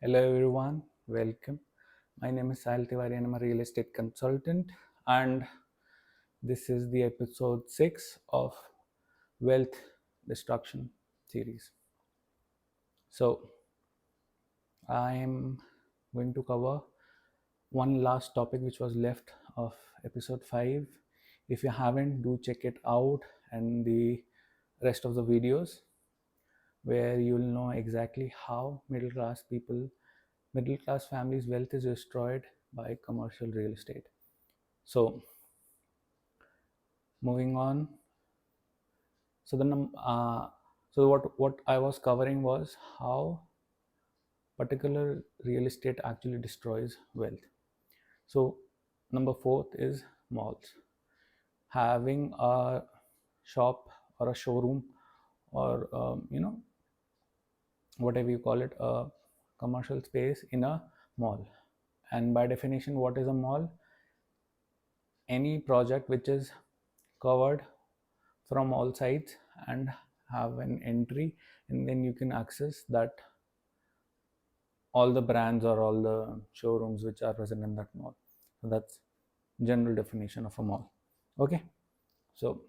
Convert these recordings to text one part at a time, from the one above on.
Hello everyone, welcome. My name is Sahil and I'm a real estate consultant, and this is the episode 6 of Wealth Destruction series. So, I am going to cover one last topic which was left of episode 5. If you haven't, do check it out and the rest of the videos where you'll know exactly how middle class families' wealth is destroyed by commercial real estate. So, moving on. So what I was covering was how particular real estate actually destroys wealth. So, number fourth is malls. Having a shop or a showroom or whatever you call it, a commercial space in a mall. And by definition, what is a mall? Any project which is covered from all sides and have an entry, and then you can access that all the brands or all the showrooms which are present in that mall. So that's general definition of a mall. Okay, so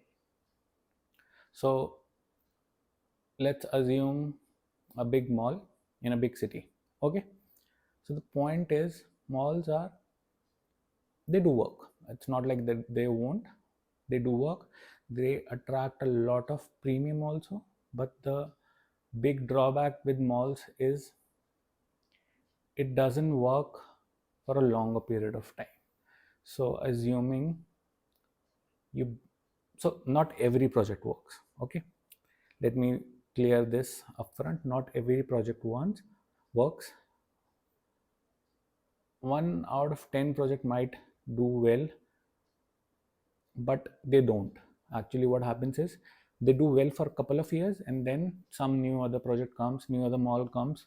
let's assume a big mall in a big city. Okay, so the point is malls they do work. It's not like that they won't. They do work. They attract a lot of premium also, but the big drawback with malls is it doesn't work for a longer period of time. So assuming you, so not every project works. Okay, let me clear this upfront. Not every project once works. 1 out of 10 project might do well, but they don't. Actually, what happens is they do well for a couple of years, and then some new other project comes, new other mall comes,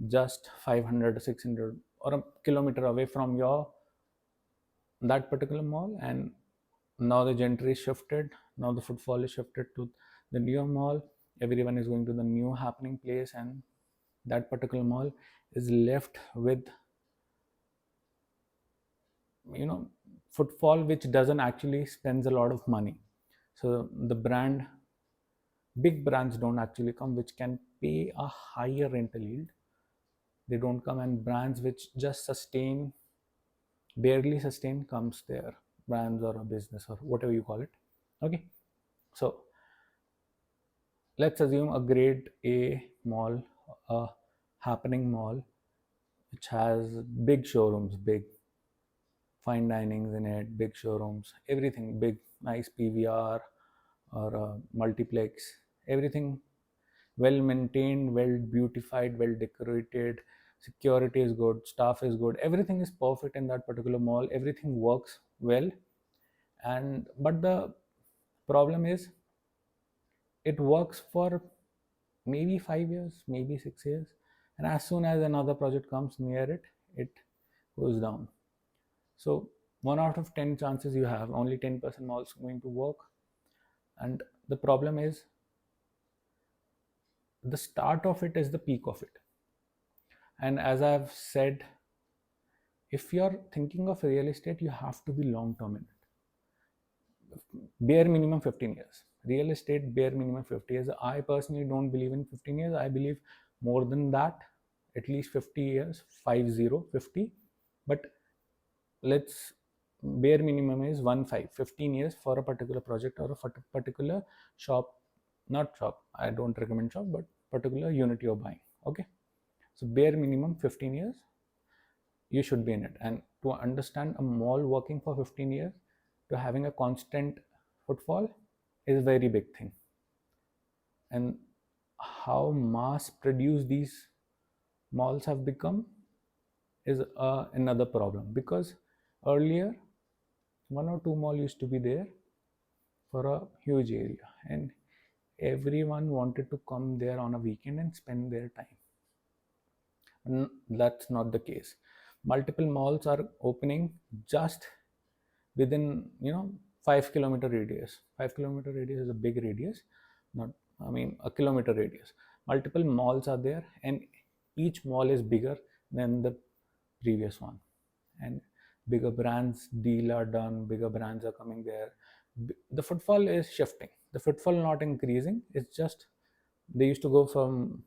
just 500 or 600 or a kilometer away from your that particular mall, and now the gentry is shifted. Now the footfall is shifted to the newer mall. Everyone is going to the new happening place, and that particular mall is left with footfall which doesn't actually spends a lot of money. So the big brands don't actually come, which can pay a higher rental yield. They don't come, and brands which just barely sustain comes there, brands or a business or whatever you call it. Okay, so let's assume a grade A mall, a happening mall, which has big showrooms, big fine dinings in it, big showrooms, everything big, nice PVR or a multiplex, everything well maintained, well beautified, well decorated, security is good, staff is good, everything is perfect in that particular mall, everything works well. And but the problem is it works for maybe 5 years, maybe 6 years, and as soon as another project comes near it, it goes down. So 1 out of 10 chances you have only 10% malls going to work. And the problem is the start of it is the peak of it. And as I've said, if you're thinking of real estate, you have to be long term in it. Bare minimum 15 years. Real estate, bare minimum 50 years. I personally don't believe in 15 years. I believe more than that, at least 50 years, 50. But let's, bare minimum is 15 years for a particular project or a particular shop. Not shop, I don't recommend shop, but particular unit you're buying. Okay, so bare minimum 15 years you should be in it. And to understand a mall working for 15 years, to having a constant footfall is a very big thing. And how mass produced these malls have become is another problem, because earlier 1 or 2 mall used to be there for a huge area, and everyone wanted to come there on a weekend and spend their time. That's not the case. Multiple malls are opening just within 5 kilometer radius. 5 kilometer radius is a big radius, not, I mean, a kilometer radius. Multiple malls are there, and each mall is bigger than the previous one. And bigger brands deal are done, bigger brands are coming there. The footfall is shifting, the footfall not increasing. It's just they used to go from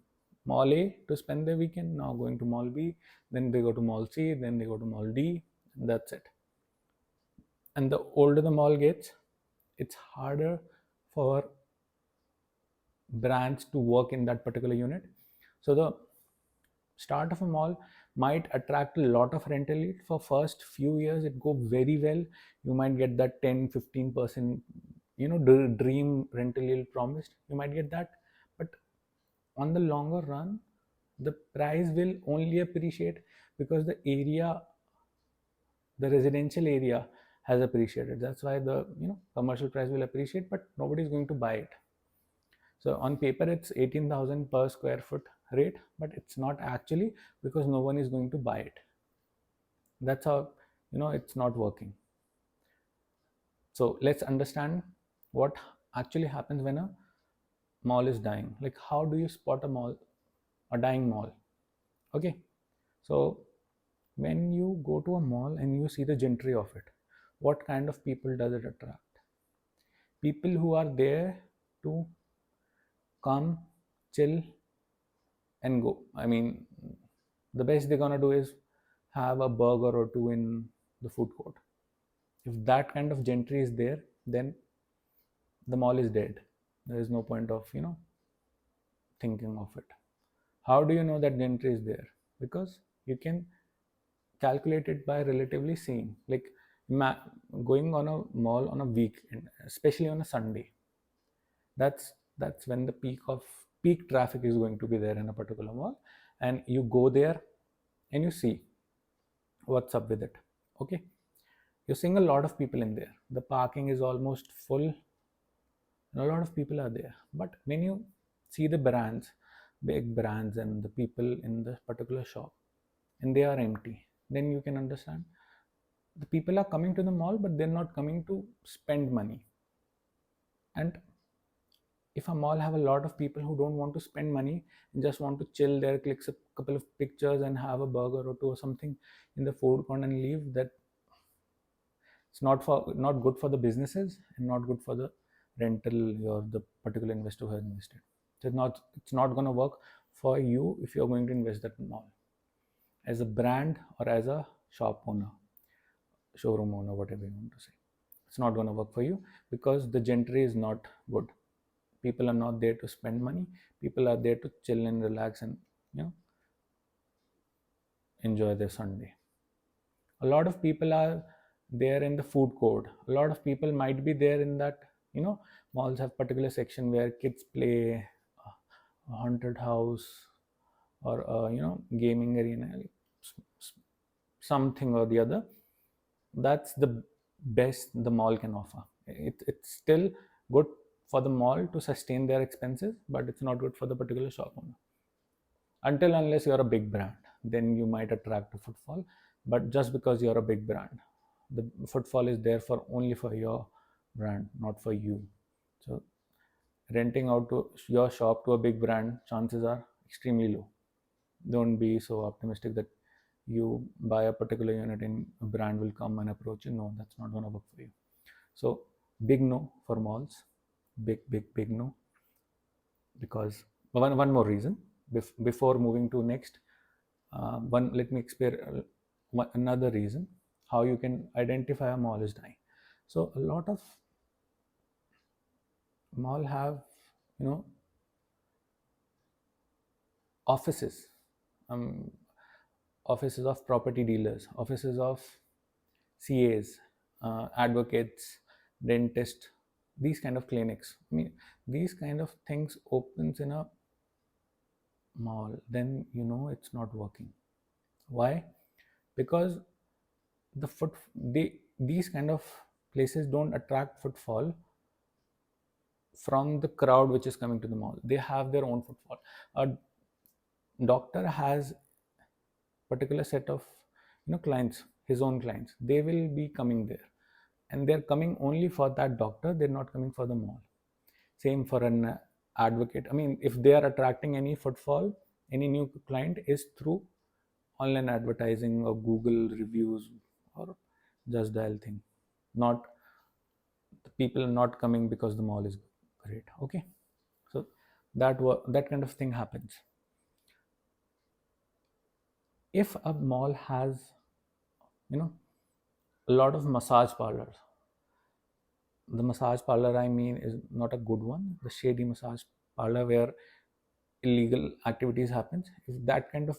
mall A to spend their weekend, now going to mall B, then they go to mall C, then they go to mall D, and that's it. And the older the mall gets, it's harder for brands to work in that particular unit. So the start of a mall might attract a lot of rental lead. For first few years it go very well, you might get that 10-15%, dream rental yield promised, you might get that. But on the longer run, the price will only appreciate because the residential area has appreciated. That's why the commercial price will appreciate, but nobody is going to buy it. So on paper it's 18,000 per square foot rate, but it's not actually, because no one is going to buy it. That's how it's not working. So let's understand what actually happens when a mall is dying. Like, how do you spot a dying mall? Okay, so when you go to a mall and you see the gentry of it, what kind of people does it attract? People who are there to come, chill, and go. I mean, the best they're gonna do is have a burger or two in the food court. If that kind of gentry is there, then the mall is dead. There is no point of thinking of it. How do you know that gentry is there? Because you can calculate it by relatively seeing, like going on a mall on a weekend, especially on a Sunday. That's when the peak traffic is going to be there in a particular mall, and you go there and you see what's up with it. Okay, you're seeing a lot of people in there, the parking is almost full, and a lot of people are there. But when you see the brands, big brands, and the people in the particular shop, and they are empty, then you can understand the people are coming to the mall, but they're not coming to spend money. And if a mall have a lot of people who don't want to spend money and just want to chill there, click a couple of pictures and have a burger or two or something in the food court and leave, that it's not good for the businesses and not good for the rental or the particular investor who has invested. So it's not going to work for you if you're going to invest that mall as a brand or as a shop owner, showroom owner, whatever you want to say. It's not going to work for you because the gentry is not good. People are not there to spend money. People are there to chill and relax and enjoy their Sunday. A lot of people are there in the food court. A lot of people might be there in that, malls have particular section where kids play, a haunted house, or gaming arena, something or the other. That's the best the mall can offer. It's still good for the mall to sustain their expenses, but it's not good for the particular shop owner. Unless you're a big brand, then you might attract a footfall. But just because you're a big brand, the footfall is there for only for your brand, not for you. So renting out to your shop to a big brand, chances are extremely low. Don't be so optimistic that you buy a particular unit and a brand will come and approach you. No, that's not going to work for you. So big no for malls. Big no. Because one more reason before moving to next, let me explain another reason how you can identify a mall is dying. So a lot of mall have offices, um, offices of property dealers, offices of CAs, advocates, dentists, these kind of clinics. I mean, these kind of things opens in a mall, then it's not working. Why? Because these kind of places don't attract footfall from the crowd which is coming to the mall. They have their own footfall. A doctor has particular set of clients, his own clients. They will be coming there, and they're coming only for that doctor. They're not coming for the mall. Same for an advocate. I mean, if they are attracting any footfall, any new client is through online advertising or Google reviews or just dial thing, not the people not coming because the mall is great. Okay, so that kind of thing happens. If a mall has, you know, a lot of massage parlors, the massage parlor I mean is not a good one, the shady massage parlor where illegal activities happens. If that kind of,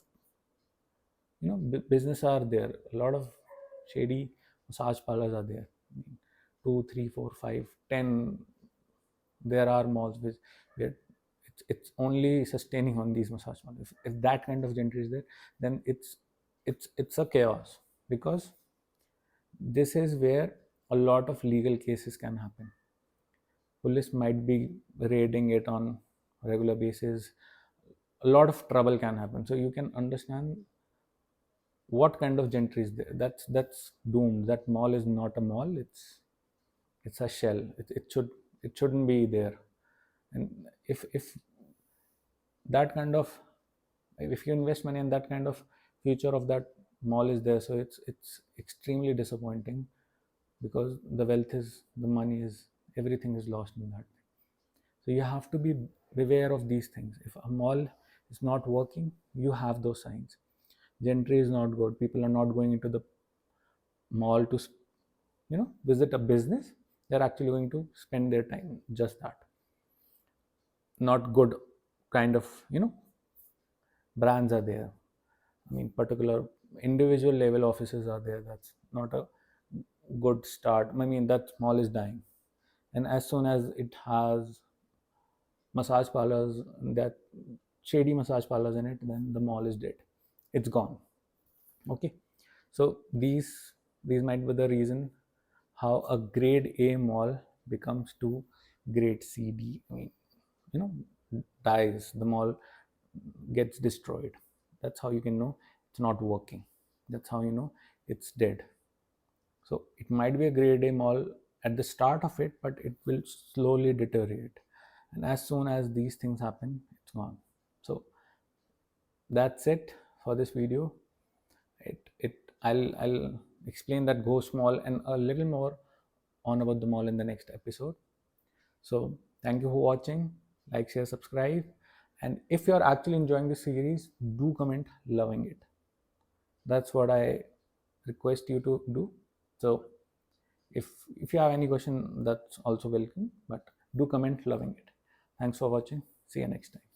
you know, business are there, a lot of shady massage parlors are there. I mean, 2, 3, 4, 5, 10, there are malls which where it's only sustaining on these massage parlors. If that kind of gentry is there, then it's a chaos, because this is where a lot of legal cases can happen. Police might be raiding it on regular basis. A lot of trouble can happen. So you can understand what kind of gentry is there. That's doomed. That mall is not a mall. It's a shell. It shouldn't be there. And if that kind of, if you invest money in that kind of future of that mall is there, so it's extremely disappointing, because the wealth is, the money is, everything is lost in that. So you have to be beware of these things. If a mall is not working, you have those signs. Gentry is not good. People are not going into the mall to, you know, visit a business. They're actually going to spend their time just that. Not good kind of, you know, brands are there. I mean, particular individual level offices are there. That's not a good start. I mean, that mall is dying. And as soon as it has massage parlors, that shady massage parlors in it, then the mall is dead. It's gone. Okay. So these might be the reason how a grade A mall becomes to grade C, D. I mean, you know, dies. The mall gets destroyed. That's how you can know it's not working. That's how you know it's dead. So it might be a grade A mall at the start of it, but it will slowly deteriorate. And as soon as these things happen, it's gone. So that's it for this video. I'll explain that ghost mall and a little more on about the mall in the next episode. So thank you for watching. Like, share, subscribe. And if you're actually enjoying this series, do comment loving it. That's what I request you to do. So if you have any question, that's also welcome, but do comment loving it. Thanks for watching. See you next time.